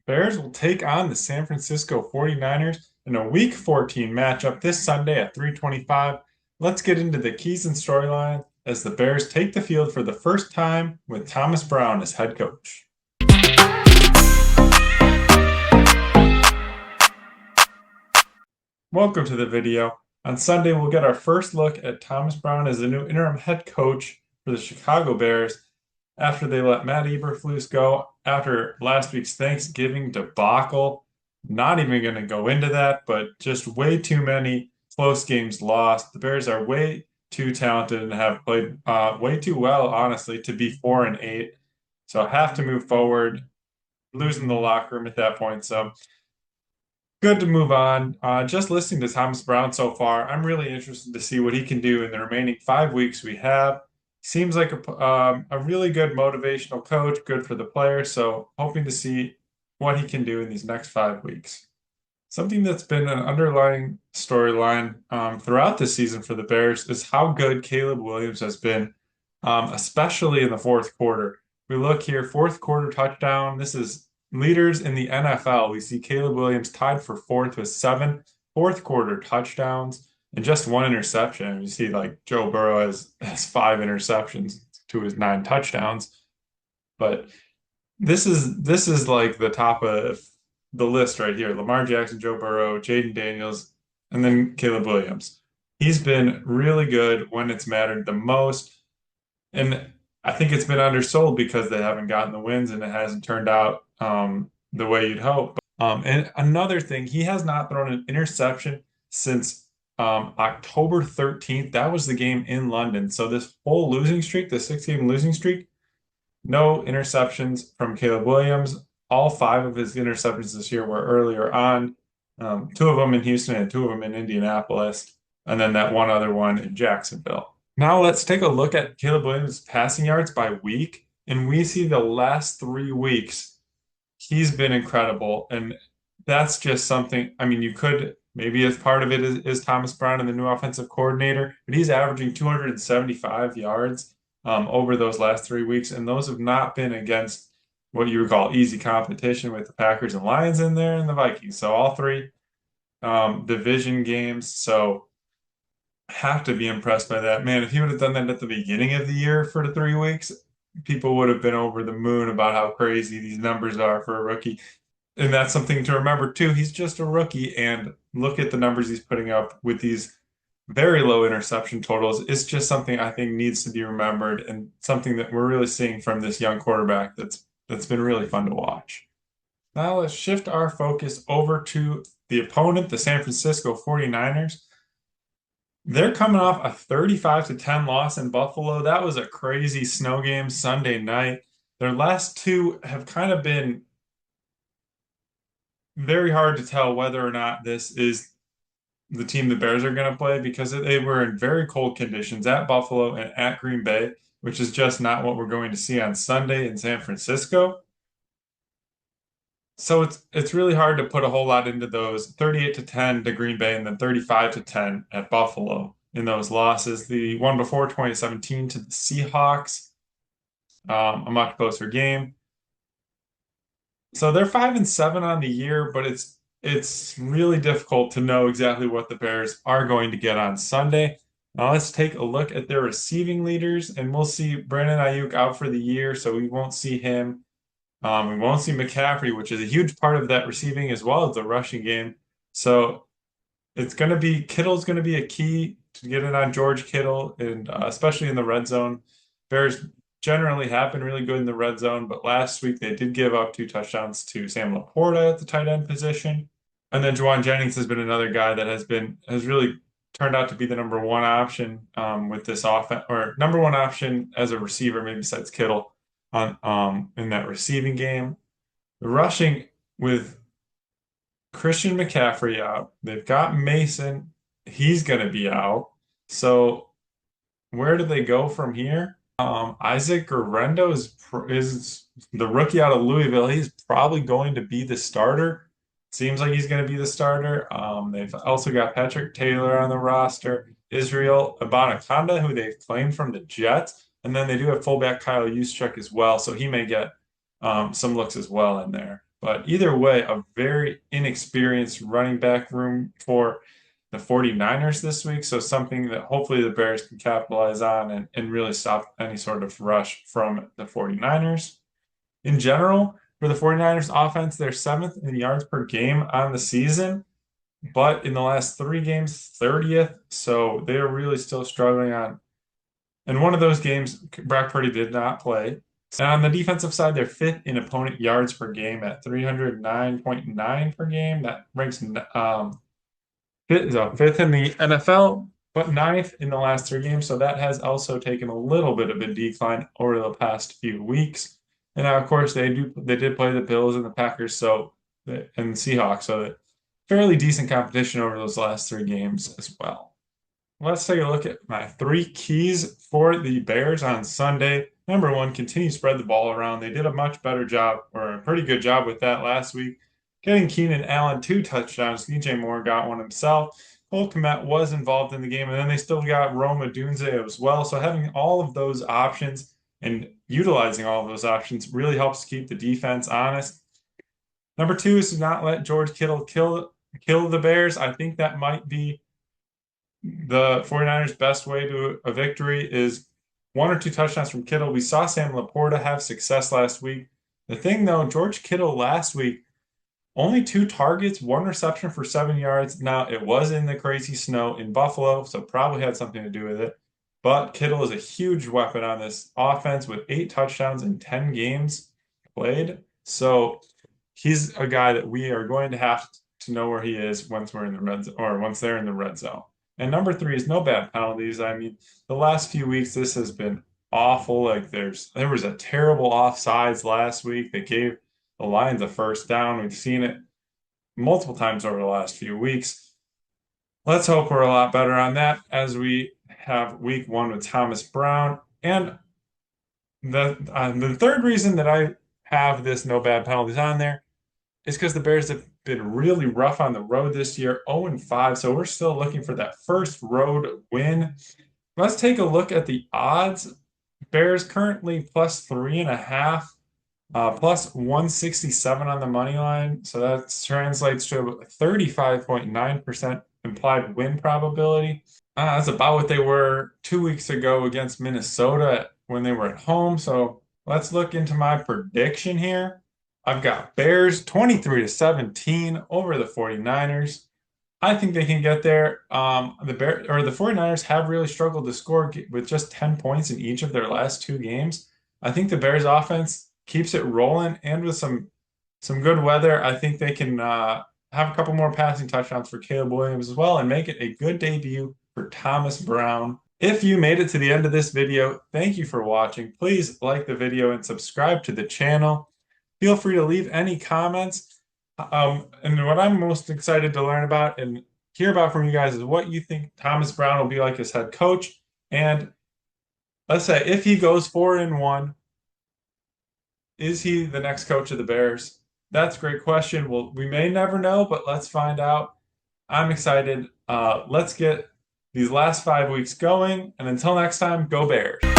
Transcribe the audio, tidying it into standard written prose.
Bears will take on the San Francisco 49ers in a Week 14 matchup this Sunday at 3:25. Let's get into the keys and storyline as the Bears take the field for the first time with Thomas Brown as head coach. Welcome to the video. On Sunday, we'll get our first look at Thomas Brown as the new interim head coach for the Chicago Bears after they let Matt Eberflus go after last week's Thanksgiving debacle. Not even going to go into that, but just way too many close games lost. The Bears are way too talented and have played way too well, honestly, to be 4-8. So have to move forward, losing the locker room at that point. So good to move on. Just listening to Thomas Brown so far, I'm really interested to see what he can do in the remaining 5 weeks we have. Seems like a really good motivational coach, good for the players. So hoping to see what he can do in these next 5 weeks. Something that's been an underlying storyline throughout this season for the Bears is how good Caleb Williams has been, especially in the fourth quarter. We look here, fourth quarter touchdown. This is leaders in the NFL. We see Caleb Williams tied for fourth with 7 fourth quarter touchdowns and just 1 interception. You see, like Joe Burrow has 5 interceptions to his 9 touchdowns. But this is like the top of the list right here. Lamar Jackson, Joe Burrow, Jaden Daniels, and then Caleb Williams. He's been really good when it's mattered the most. And I think it's been undersold because they haven't gotten the wins and it hasn't turned out the way you'd hope. And another thing, he has not thrown an interception since October 13th. That was the game in London. So this whole losing streak, the 6-game losing streak, no interceptions from Caleb Williams. All 5 of his interceptions this year were earlier on. 2 of them in Houston and 2 of them in Indianapolis, and then that one other one in Jacksonville. Now let's take a look at Caleb Williams' passing yards by week, and we see the last 3 weeks he's been incredible, and that's just something. I mean, you could maybe as part of it is Thomas Brown and the new offensive coordinator, but he's averaging 275 yards over those last 3 weeks, and those have not been against what you would call easy competition with the Packers and Lions in there and the Vikings. So all 3 division games. So have to be impressed by that. Man, if he would have done that at the beginning of the year for the 3 weeks, people would have been over the moon about how crazy these numbers are for a rookie. And that's something to remember too. He's just a rookie, and look at the numbers he's putting up with these very low interception totals. It's just something I think needs to be remembered and something that we're really seeing from this young quarterback that's been really fun to watch. Now let's shift our focus over to the opponent, the San Francisco 49ers. They're coming off a 35-10 loss in Buffalo. That was a crazy snow game Sunday night. Their last 2 have kind of been very hard to tell whether or not this is the team the Bears are going to play because they were in very cold conditions at Buffalo and at Green Bay, which is just not what we're going to see on Sunday in San Francisco. So it's really hard to put a whole lot into those 38-10 to Green Bay and then 35-10 at Buffalo in those losses. The one before 2017 to the Seahawks, a much closer game. So they're 5-7 on the year, but it's really difficult to know exactly what the Bears are going to get on Sunday. Now let's take a look at their receiving leaders, and we'll see Brandon Ayuk out for the year, so we won't see him. We won't see McCaffrey, which is a huge part of that receiving as well as the rushing game. So it's going to be Kittle's going to be a key to get it on George Kittle, and especially in the red zone. Bears generally have been really good in the red zone, but last week they did give up 2 touchdowns to Sam Laporta at the tight end position. And then Juwan Jennings has been another guy that has really turned out to be the number 1 option with this offense, or number 1 option as a receiver, maybe besides Kittle on in that receiving game. The rushing with Christian McCaffrey out. They've got Mason. He's going to be out. So where do they go from here? Isaac Guerendo is the rookie out of Louisville. He's probably going to be the starter. Seems like he's going to be the starter. They've also got Patrick Taylor on the roster, Israel Abanikanda, who they've claimed from the Jets, and then they do have fullback Kyle Juszczyk as well, so he may get some looks as well in there. But either way, a very inexperienced running back room for the 49ers this week. So something that hopefully the Bears can capitalize on and really stop any sort of rush from the 49ers. In general, for the 49ers offense, they're seventh in yards per game on the season, but in the last 3 games, 30th. So they are really still struggling on. And one of those games, Brock Purdy did not play. And on the defensive side, they're fifth in opponent yards per game at 309.9 per game. That ranks fifth in the NFL, but ninth in the last 3 games. So that has also taken a little bit of a decline over the past few weeks. And now, of course, they did play the Bills and the Packers, and the Seahawks, so that fairly decent competition over those last 3 games as well. Let's take a look at my 3 keys for the Bears on Sunday. Number 1, continue to spread the ball around. They did a much better job, or a pretty good job with that last week, getting Keenan Allen 2 touchdowns. DJ Moore got one himself. Cole Kmet was involved in the game, and then they still got Rome Odunze as well. So having all of those options and utilizing all of those options really helps keep the defense honest. Number 2 is to not let George Kittle kill the Bears. I think that might be the 49ers' best way to a victory is 1 or 2 touchdowns from Kittle. We saw Sam Laporta have success last week. The thing, though, George Kittle last week, only 2 targets, 1 reception for 7 yards. Now, it was in the crazy snow in Buffalo, so probably had something to do with it. But Kittle is a huge weapon on this offense with 8 touchdowns in 10 games played. So he's a guy that we are going to have to know where he is once we're in the red zone, or once they're in the red zone. And number 3 is no bad penalties. I mean, the last few weeks, this has been awful. Like there was a terrible offsides last week that gave the Lions a first down. We've seen it multiple times over the last few weeks. Let's hope we're a lot better on that as we have week 1 with Thomas Brown. And the third reason that I have this no bad penalties on there is because the Bears have been really rough on the road this year, 0-5. So we're still looking for that first road win. Let's take a look at the odds. Bears currently +3.5, +167 on the money line. So that translates to a 35.9% implied win probability. That's about what they were 2 weeks ago against Minnesota when they were at home. So let's look into my prediction here. I've got Bears 23-17 over the 49ers. I think they can get there. The 49ers have really struggled to score with just 10 points in each of their last 2 games. I think the Bears offense keeps it rolling, and with some good weather, I think they can have a couple more passing touchdowns for Caleb Williams as well and make it a good debut for Thomas Brown. If you made it to the end of this video, thank you for watching. Please like the video and subscribe to the channel. Feel free to leave any comments. And what I'm most excited to learn about and hear about from you guys is what you think Thomas Brown will be like as head coach. And let's say if he goes 4-1, is he the next coach of the Bears? That's a great question. Well, we may never know, but let's find out. I'm excited. Let's get these last 5 weeks going. And until next time, go Bears.